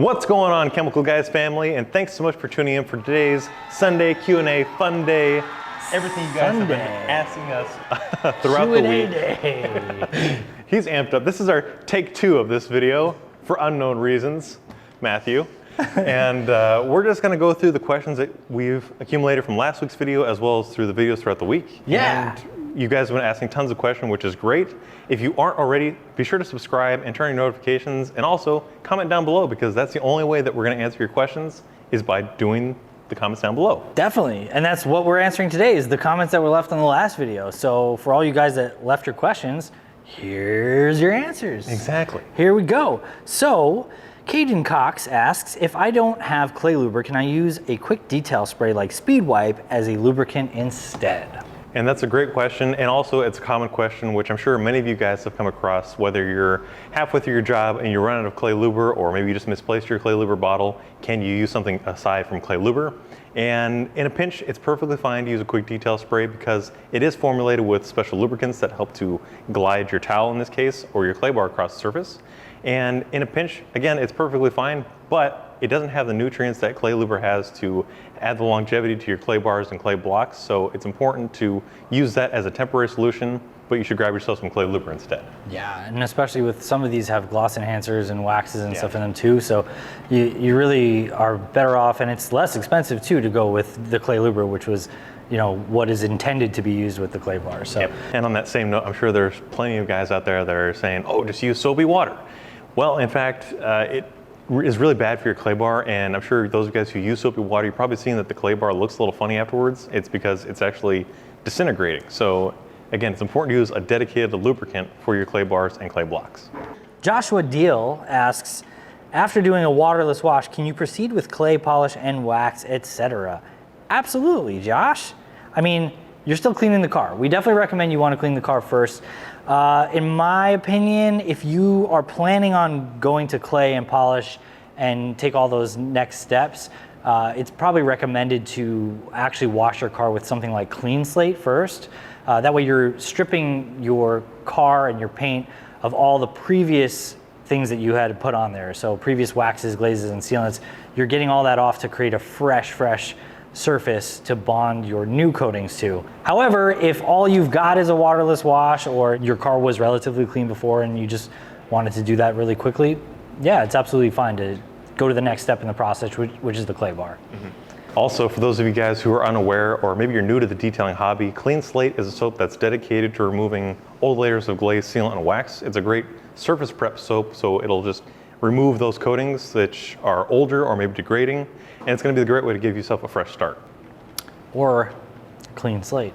What's going on, Chemical Guys family? And thanks so much for tuning in for today's Sunday Q&A fun day. Everything you guys have been asking us throughout the week. He's amped up. This is our take 2 of this video for unknown reasons, Matthew. And we're just going to go through the questions that we've accumulated from last week's video as well as through the videos throughout the week. Yeah. And you guys have been asking tons of questions, which is great. If you aren't already, be sure to subscribe and turn your notifications, and also comment down below, because that's the only way that we're going to answer your questions is by doing the comments down below. Definitely, and that's what we're answering today, is the comments that were left in the last video. So for all you guys that left your questions, here's your answers. Exactly. Here we go. So Caden Cox asks, if I don't have clay luber, can I use a quick detail spray like Speed Wipe as a lubricant instead? And that's a great question, and also it's a common question which I'm sure many of you guys have come across, whether you're halfway through your job and you run out of clay luber, or maybe you just misplaced your clay luber bottle. Can you use something aside from clay luber? And in a pinch, it's perfectly fine to use a quick detail spray because it is formulated with special lubricants that help to glide your towel in this case, or your clay bar across the surface. And in a pinch, again, it's perfectly fine, but it doesn't have the nutrients that clay luber has to add the longevity to your clay bars and clay blocks. So it's important to use that as a temporary solution, but you should grab yourself some clay luber instead. Yeah, and especially with some of these have gloss enhancers and waxes and stuff in them too. So you really are better off, and it's less expensive too to go with the clay luber, which was, you know, what is intended to be used with the clay bar. So. Yep. And on that same note, I'm sure there's plenty of guys out there that are saying, oh, just use soapy water. Well, in fact, it is really bad for your clay bar, and I'm sure those guys who use soapy water, you've probably seen that the clay bar looks a little funny afterwards. It's because it's actually disintegrating. So again, it's important to use a dedicated lubricant for your clay bars and clay blocks. Joshua Deal asks, after doing a waterless wash, can you proceed with clay polish and wax, etc.? Absolutely, Josh. I mean, you're still cleaning the car. We definitely recommend you want to clean the car first. In my opinion, if you are planning on going to clay and polish and take all those next steps, it's probably recommended to actually wash your car with something like Clean Slate first. That way you're stripping your car and your paint of all the previous things that you had to put on there. So previous waxes, glazes, and sealants, you're getting all that off to create a fresh surface to bond your new coatings to. However, if all you've got is a waterless wash, or your car was relatively clean before and you just wanted to do that really quickly, yeah, it's absolutely fine to go to the next step in the process, which is the clay bar. Mm-hmm. Also, for those of you guys who are unaware, or maybe you're new to the detailing hobby, Clean Slate is a soap that's dedicated to removing old layers of glaze, sealant, and wax. It's a great surface prep soap, so it'll just remove those coatings which are older or maybe degrading, and it's going to be a great way to give yourself a fresh start. Or clean slate.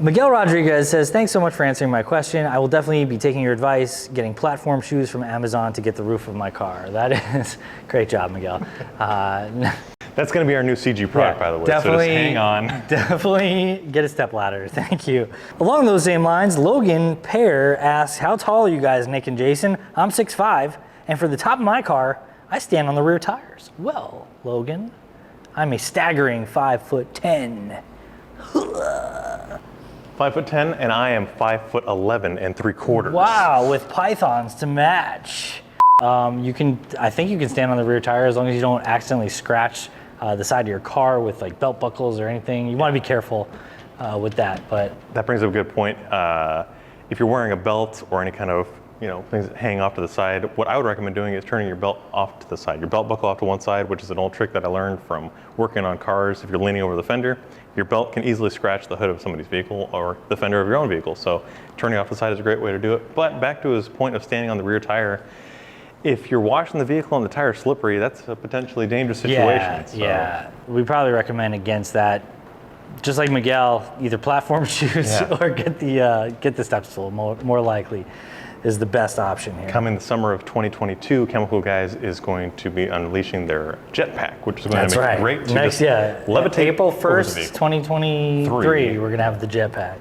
Miguel Rodriguez says, thanks so much for answering my question. I will definitely be taking your advice, getting platform shoes from Amazon to get the roof of my car. That is, great job, Miguel. That's going to be our new CG product, by the way, definitely, so just hang on. Definitely get a step ladder, thank you. Along those same lines, Logan Pear asks, how tall are you guys, Nick and Jason? I'm 6'5", and for the top of my car, I stand on the rear tires. Well, Logan, I'm a staggering 5'10". 5'10", and I am 5'11 3/4. Wow, with pythons to match. I think you can stand on the rear tire as long as you don't accidentally scratch the side of your car with like belt buckles or anything. You want to be careful with that. But that brings up a good point. If you're wearing a belt or any kind of things that hang off to the side, what I would recommend doing is turning your belt off to the side. Your belt buckle off to one side, which is an old trick that I learned from working on cars. If you're leaning over the fender, your belt can easily scratch the hood of somebody's vehicle or the fender of your own vehicle. So turning off the side is a great way to do it. But back to his point of standing on the rear tire, if you're washing the vehicle and the tire is slippery, that's a potentially dangerous situation. Yeah, we probably recommend against that. Just like Miguel, either platform shoes or get the step stool, more likely is the best option here. Coming the summer of 2022, Chemical Guys is going to be unleashing their jetpack, which is going to make it great to levitate. April 1st, 2023, we're going to have the jetpack.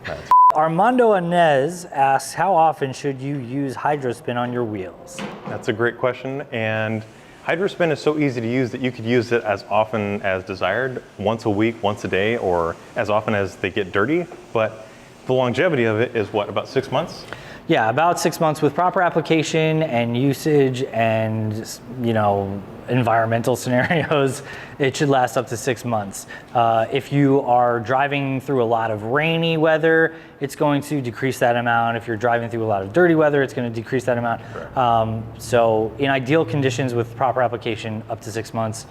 Armando Inez asks, how often should you use Hydrospin on your wheels? That's a great question, and Hydrospin is so easy to use that you could use it as often as desired, once a week, once a day, or as often as they get dirty, but the longevity of it is what, about 6 months? Yeah, about 6 months with proper application and usage and, you know, environmental scenarios, it should last up to 6 months. If you are driving through a lot of rainy weather, it's going to decrease that amount. If you're driving through a lot of dirty weather, it's going to decrease that amount. So in ideal conditions with proper application, up to 6 months.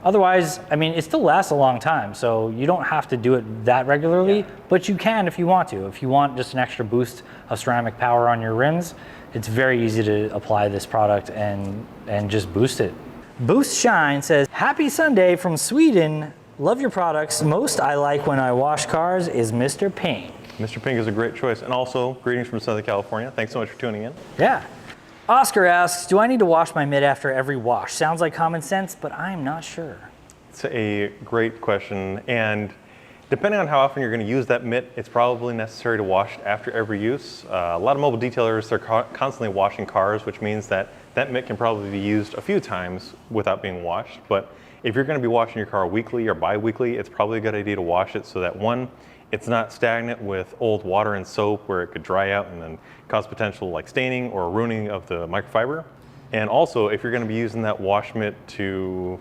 Otherwise, I mean, it still lasts a long time, so you don't have to do it that regularly, but you can if you want to. If you want just an extra boost of ceramic power on your rims, it's very easy to apply this product and just boost it. Boost Shine says, happy Sunday from Sweden. Love your products. Most I like when I wash cars is Mr. Pink. Mr. Pink is a great choice. And also, greetings from Southern California. Thanks so much for tuning in. Yeah. Oscar asks, do I need to wash my mitt after every wash? Sounds like common sense, but I'm not sure. It's a great question. And depending on how often you're going to use that mitt, it's probably necessary to wash after every use. A lot of mobile detailers, they're constantly washing cars, which means that that mitt can probably be used a few times without being washed. But if you're going to be washing your car weekly or bi-weekly, it's probably a good idea to wash it so that, one, it's not stagnant with old water and soap where it could dry out and then cause potential like staining or ruining of the microfiber. And also, if you're going to be using that wash mitt to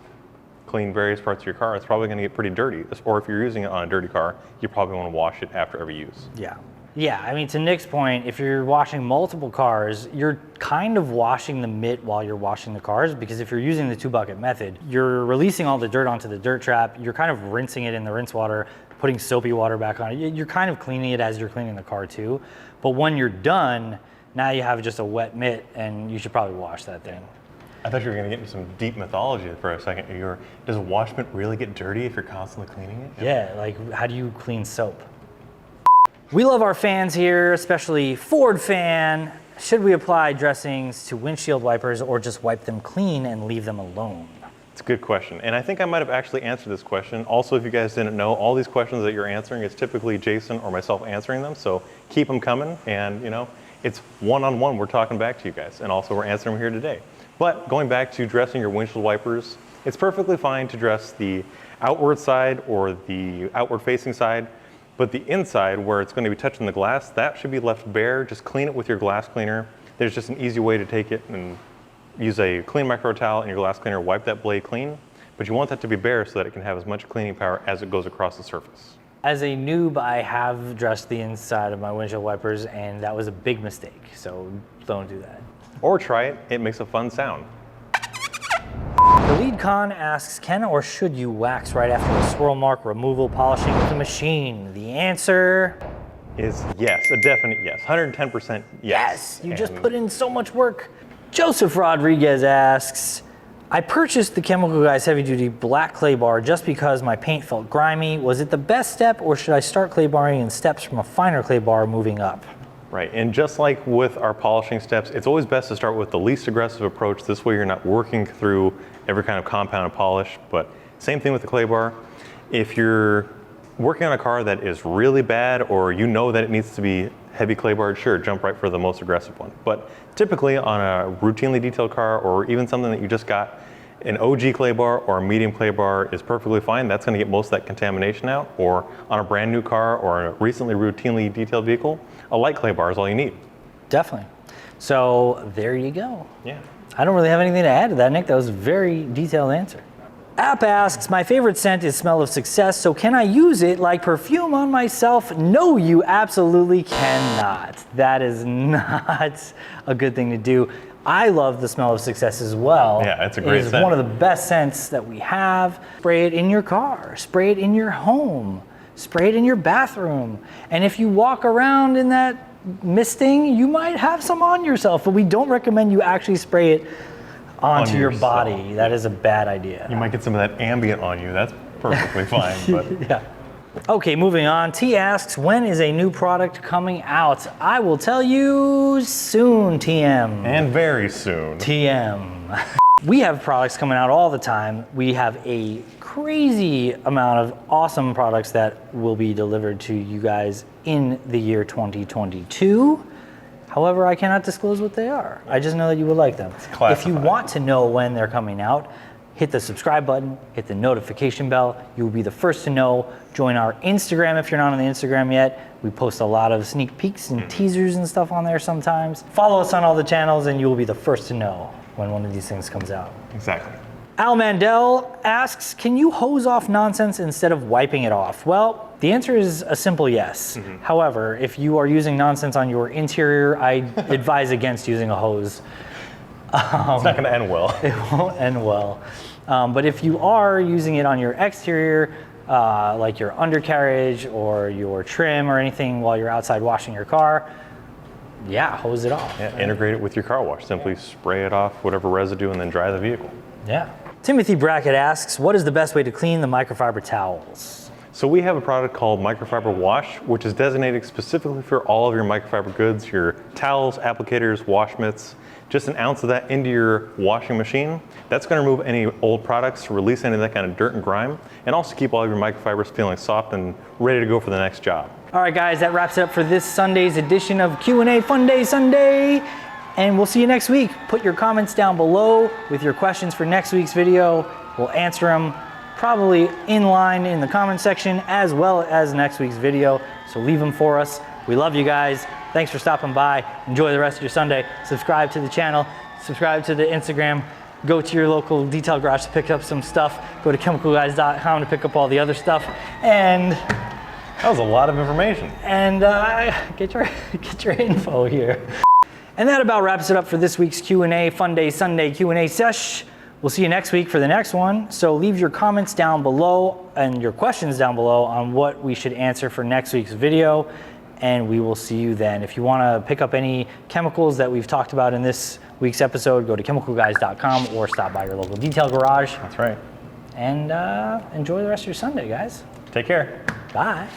clean various parts of your car, it's probably going to get pretty dirty. Or if you're using it on a dirty car, you probably want to wash it after every use. Yeah. Yeah, I mean, to Nick's point, if you're washing multiple cars, you're kind of washing the mitt while you're washing the cars, because if you're using the 2-bucket method, you're releasing all the dirt onto the dirt trap, you're kind of rinsing it in the rinse water, putting soapy water back on it. You're kind of cleaning it as you're cleaning the car too. But when you're done, now you have just a wet mitt and you should probably wash that thing. I thought you were going to get into some deep mythology for a second. Does a wash mitt really get dirty if you're constantly cleaning it? Yeah, like how do you clean soap? We love our fans here, especially Ford fan. Should we apply dressings to windshield wipers or just wipe them clean and leave them alone? It's a good question. And I think I might have actually answered this question. Also, if you guys didn't know, all these questions that you're answering, it's typically Jason or myself answering them. So keep them coming. And you know, it's one-on-one. We're talking back to you guys. And also we're answering them here today. But going back to dressing your windshield wipers, it's perfectly fine to dress the outward side or the outward facing side. But the inside, where it's going to be touching the glass, that should be left bare. Just clean it with your glass cleaner. There's just an easy way to take it and use a clean micro towel and your glass cleaner, wipe that blade clean. But you want that to be bare so that it can have as much cleaning power as it goes across the surface. As a noob, I have dressed the inside of my windshield wipers, and that was a big mistake. So don't do that. Or try it. It makes a fun sound. The lead con asks, can or should you wax right after a swirl mark removal polishing with a machine? The answer is yes, a definite yes, 110% yes. Yes, you just put in so much work. Joseph Rodriguez asks, I purchased the Chemical Guys Heavy Duty Black Clay Bar just because my paint felt grimy. Was it the best step, or should I start clay barring in steps from a finer clay bar moving up? Right, and just like with our polishing steps, it's always best to start with the least aggressive approach. This way you're not working through every kind of compound and polish, but same thing with the clay bar. If you're working on a car that is really bad, or you know that it needs to be heavy clay barred, sure, jump right for the most aggressive one. But typically on a routinely detailed car, or even something that you just got, an OG clay bar or a medium clay bar is perfectly fine. That's going to get most of that contamination out. Or on a brand new car or a recently routinely detailed vehicle, a light clay bar is all you need. Definitely. So there you go. Yeah. I don't really have anything to add to that, Nick. That was a very detailed answer. App asks, my favorite scent is Smell of Success, so can I use it like perfume on myself? No, you absolutely cannot. That is not a good thing to do. I love the Smell of Success as well. Yeah, it's a great scent. It's one of the best scents that we have. Spray it in your car, spray it in your home, spray it in your bathroom. And if you walk around in that misting, you might have some on yourself, but we don't recommend you actually spray it onto your body. That is a bad idea. You might get some of that ambient on you. That's perfectly fine. But yeah. Okay, moving on. T asks, when is a new product coming out? I will tell you soon, TM. And very soon. TM. We have products coming out all the time. We have a crazy amount of awesome products that will be delivered to you guys in the year 2022. However, I cannot disclose what they are. I just know that you would like them. It's classified. If you want to know when they're coming out, hit the subscribe button, hit the notification bell. You will be the first to know. Join our Instagram if you're not on the Instagram yet. We post a lot of sneak peeks and teasers and stuff on there sometimes. Follow us on all the channels and you will be the first to know when one of these things comes out. Exactly. Al Mandel asks, can you hose off nonsense instead of wiping it off? Well, the answer is a simple yes. However, if you are using nonsense on your interior, I advise against using a hose. It's not going to end well. It won't end well. But if you are using it on your exterior, like your undercarriage or your trim or anything while you're outside washing your car, yeah, hose it off. Yeah, integrate it with your car wash. Simply spray it off, whatever residue, and then dry the vehicle. Yeah. Timothy Brackett asks, what is the best way to clean the microfiber towels? So we have a product called Microfiber Wash, which is designated specifically for all of your microfiber goods, your towels, applicators, wash mitts. Just an ounce of that into your washing machine. That's going to remove any old products, release any of that kind of dirt and grime, and also keep all of your microfibers feeling soft and ready to go for the next job. All right, guys, that wraps it up for this Sunday's edition of Q&A Fun Day Sunday. And we'll see you next week. Put your comments down below with your questions for next week's video. We'll answer them probably in line in the comment section as well as next week's video. So leave them for us. We love you guys. Thanks for stopping by. Enjoy the rest of your Sunday. Subscribe to the channel. Subscribe to the Instagram. Go to your local detail garage to pick up some stuff. Go to chemicalguys.com to pick up all the other stuff. And that was a lot of information. And get your info here. And that about wraps it up for this week's Q&A Fun Day Sunday Q&A sesh. We'll see you next week for the next one. So leave your comments down below and your questions down below on what we should answer for next week's video. And we will see you then. If you want to pick up any chemicals that we've talked about in this week's episode, go to chemicalguys.com or stop by your local detail garage. That's right. And enjoy the rest of your Sunday, guys. Take care. Bye.